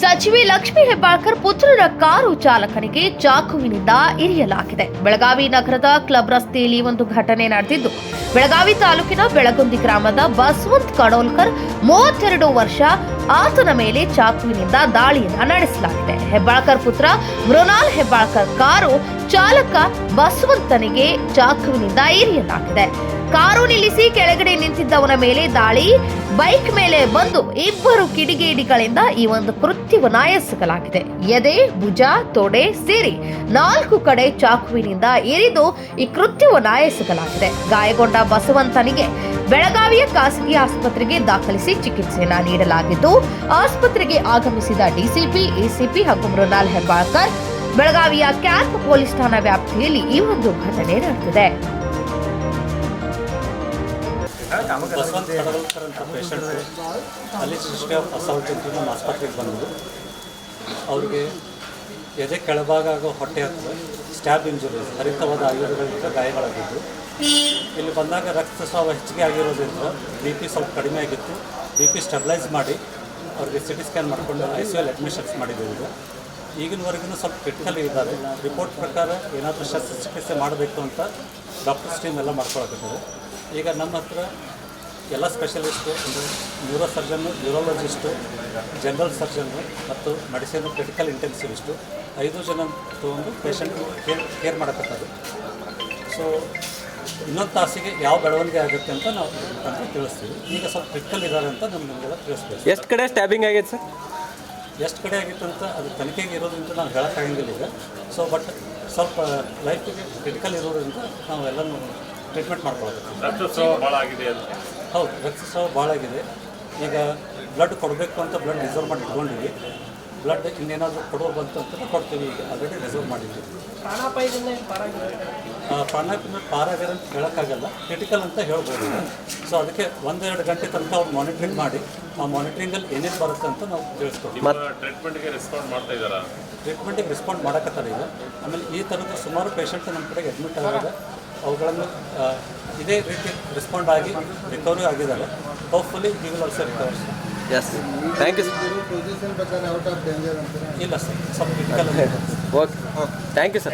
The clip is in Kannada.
ಸಚಿವೆ ಲಕ್ಷ್ಮೀ ಹೆಬ್ಬಾಳ್ಕರ್ ಪುತ್ರರ ಕಾರು ಚಾಲಕನಿಗೆ ಚಾಕುವಿನಿಂದ ಇರಿಯಲಾಗಿದೆ. ಬೆಳಗಾವಿ ನಗರದ ಕ್ಲಬ್ ರಸ್ತೆಯಲ್ಲಿ ಒಂದು ಘಟನೆ ನಡೆದಿದ್ದು, ಬೆಳಗಾವಿ ತಾಲೂಕಿನ ಬೆಳಗುಂದಿ ಗ್ರಾಮದ ಬಸವಂತ್ ಕಡೋಲ್ಕರ್ 32 ವರ್ಷ ಆತನ ಮೇಲೆ ಚಾಕುವಿನಿಂದ ದಾಳಿಯನ್ನ ನಡೆಸಲಾಗಿದೆ. ಹೆಬ್ಬಾಳ್ಕರ್ ಪುತ್ರ ಮೃಣಾಲ್ ಹೆಬ್ಬಾಳ್ಕರ್ ಕಾರು ಚಾಲಕ ಬಸವಂತನಿಗೆ ಚಾಕುವಿನಿಂದ ಇರಿಯಲಾಗಿದೆ. ಕಾರು ನಿಲ್ಲಿಸಿ ಕೆಳಗಡೆ ನಿಂತಿದ್ದವನ ಮೇಲೆ ದಾಳಿ, ಬೈಕ್ ಮೇಲೆ ಬಂದು ಇಬ್ಬರು ಕಿಡಿಗೇಡಿಗಳಿಂದ ಈ ಒಂದು ಕೃತ್ಯವನ್ನ ಎಸಗಲಾಗಿದೆ. ಎದೆ, ಭುಜ, ತೊಡೆ ಸೇರಿ 4 ಕಡೆ ಚಾಕುವಿನಿಂದ ಇರಿದು ಈ ಕೃತ್ಯವನ್ನ ಎಸಗಲಾಗಿದೆ. ಗಾಯಗೊಂಡ ಬಸವಂತನಿಗೆ ಬೆಳಗಾವಿಯ ಖಾಸಗಿ ಆಸ್ಪತ್ರೆಗೆ ದಾಖಲಿಸಿ ಚಿಕಿತ್ಸೆಯನ್ನ ನೀಡಲಾಗಿದ್ದು, ಆಸ್ಪತ್ರೆಗೆ ಆಗಮಿಸಿದ ಡಿಸಿಪಿ, ಎಸಿಪಿ ಹಾಗೂ ಮೃಣಾಲ್ ಹೆಬ್ಬಾಳ್ಕರ್ ಬೆಳಗಾವಿಯ ಕ್ಯಾಂಪ್ ಪೊಲೀಸ್ ಠಾಣಾ ವ್ಯಾಪ್ತಿಯಲ್ಲಿ ಈ ಒಂದು ಘಟನೆ ನಡೆದಿದೆ. ಬಸವಂತ ಕಡೋಲ್ಕರ್ ಅಂತ ಪೇಷಂಟ್ ಅಲ್ಲಿ ಹಿಸ್ಟ್ರಿ ಆಫ್ ಅಸಾಲ್ಟ್ ಅಂತ ನಮ್ಮ ಆಸ್ಪತ್ರೆಗೆ ಬಂದರು. ಅವ್ರಿಗೆ ಎದೆ ಕೆಳಭಾಗ ಆಗೋ ಹೊಟ್ಟೆ ಹತ್ತಿರ ಸ್ಟ್ಯಾಬ್ ಇಂಜುರೀಸ್, ಹರಿತವಾದ ಆಯುಧಗಳಿಂದ ಗಾಯಗಳಾಗಿದ್ದು, ಇಲ್ಲಿ ಬಂದಾಗ ರಕ್ತಸ್ರಾವ ಹೆಚ್ಚಿಗೆ ಆಗಿರೋದ್ರಿಂದ BP ಸ್ವಲ್ಪ ಕಡಿಮೆ ಆಗಿತ್ತು. BP ಸ್ಟೆಬಿಲೈಸ್ ಮಾಡಿ ಅವ್ರಿಗೆ CT ಸ್ಕ್ಯಾನ್ ಮಾಡಿಕೊಂಡು ICU ಅಡ್ಮಿಷನ್ಸ್ ಮಾಡಿದ್ದೀವಿ. ಈಗಿನವರೆಗೂ ಸ್ವಲ್ಪ ಕ್ರಿಟಿಕಲ್ ಇದ್ದಾರೆ. ರಿಪೋರ್ಟ್ ಪ್ರಕಾರ ಏನಾದರೂ ಶಸ್ತ್ರಚಿಕಿತ್ಸೆ ಮಾಡಬೇಕು ಅಂತ ಡಾಕ್ಟರ್ಸ್ ಟೀಮ್ ಎಲ್ಲ ಮಾಡ್ಕೊಳಕತ್ತಾರೆ. ಈಗ ನಮ್ಮ ಹತ್ರ ಎಲ್ಲ ಸ್ಪೆಷಲಿಸ್ಟು ಅಂದರೆ ನ್ಯೂರೋ ಸರ್ಜನ್ನು, ನ್ಯೂರಾಲಜಿಸ್ಟು, ಜನರಲ್ ಸರ್ಜನ್ನು ಮತ್ತು ಮೆಡಿಸಿನ್ ಕ್ರಿಟಿಕಲ್ ಇಂಟೆನ್ಸಿವಿಸ್ಟು 5 ಜನ ತೊಗೊಂಡು ಪೇಷಂಟ್ ಕೇರ್ ಮಾಡಕತ್ತಾರೆ. ಸೊ ಇನ್ನೊಂದು ತಾಸಿಗೆ ಯಾವ ಬೆಳವಣಿಗೆ ಆಗುತ್ತೆ ಅಂತ ನಾವು ಅಂತ ತಿಳಿಸ್ತೀವಿ. ಈಗ ಸ್ವಲ್ಪ ಕ್ರಿಟಿಕಲ್ ಇದ್ದಾರೆ ಅಂತ ನಮಗೆಲ್ಲ ತಿಳಿಸ್ಬೇಕು. ಎಷ್ಟು ಕಡೆ ಸ್ಟ್ಯಾಬಿಂಗ್ ಆಗೈತೆ ಸರ್? ಎಷ್ಟು ಕಡೆ ಆಗಿತ್ತು ಅಂತ ಅದು ತನಿಖೆಗೆ ಇರೋದ್ರಿಂದ ನಾವು ಹೇಳೋಕ್ಕಾಗಂಗಿಲ್ಲ ಈಗ. ಸೊ ಬಟ್ ಸ್ವಲ್ಪ ಲೈಫಿಗೆ ಕ್ರಿಟಿಕಲ್ ಇರೋದ್ರಿಂದ ನಾವು ಎಲ್ಲನೂ ಟ್ರೀಟ್ಮೆಂಟ್ ಮಾಡ್ಕೊಳ್ತೀವಿ. ರಕ್ತಸ್ರಾವ ಭಾಳ ಆಗಿದೆ ಅಂತ. ಹೌದು, ರಕ್ತಸ್ರಾವ ಭಾಳ ಆಗಿದೆ. ಈಗ ಬ್ಲಡ್ ಕೊಡಬೇಕು ಅಂತ ಬ್ಲಡ್ ರಿಸರ್ವ್ ಮಾಡಿ ಇಟ್ಕೊಂಡಿವಿ. ಬ್ಲಡ್ ಇನ್ನೇನಾದರೂ ಕೊಡೋರು ಬಂತು ಅಂತ ಕೊಡ್ತೀವಿ. ಈಗ ಆಲ್ರೆಡಿ ರಿಸರ್ವ್ ಮಾಡಿದ್ವಿ. ಪ್ರಾಣಾಪಾಯದಿಂದ ಪಾರಾಗಿದೆ ಅಂತ ಹೇಳೋಕ್ಕಾಗಲ್ಲ, ಕ್ರಿಟಿಕಲ್ ಅಂತ ಹೇಳ್ಬೋದು. ಸೊ ಅದಕ್ಕೆ 1-2 ಗಂಟೆ ತನಕ ಅವ್ರು ಮಾನಿಟ್ರಿಂಗ್ ಮಾಡಿ ಆ ಮಾನಿಟ್ರಿಂಗಲ್ಲಿ ಏನೇನು ಬರುತ್ತೆ ಅಂತ ನಾವು ತಿಳಿಸ್ಕೊಡ್ತೀವಿ. ಟ್ರೀಟ್ಮೆಂಟ್ಗೆ ರೆಸ್ಪಾಂಡ್ ಮಾಡ್ತಾ ಇದ್ದಾರಾ? ಟ್ರೀಟ್ಮೆಂಟಿಗೆ ರೆಸ್ಪಾಂಡ್ ಮಾಡೋಕತ್ತಾರೆ ಈಗ. ಆಮೇಲೆ ಈ ಥರದ ಸುಮಾರು ಪೇಷಂಟ್ ನಮ್ಮ ಕಡೆಗೆ ಅಡ್ಮಿಟ್ ಆಗಿದೆ. ಅವುಗಳನ್ನು ಇದೇ ರೀತಿ ರೆಸ್ಪಾಂಡ್ ಆಗಿ ರಿಕವರಿ ಆಗಿದ್ದಾರೆ. Hopefully he will also recover. Yes, thank you sir. ಇಲ್ಲ ಸರ್, ಸ್ವಲ್ಪ critical. Okay, thank you sir.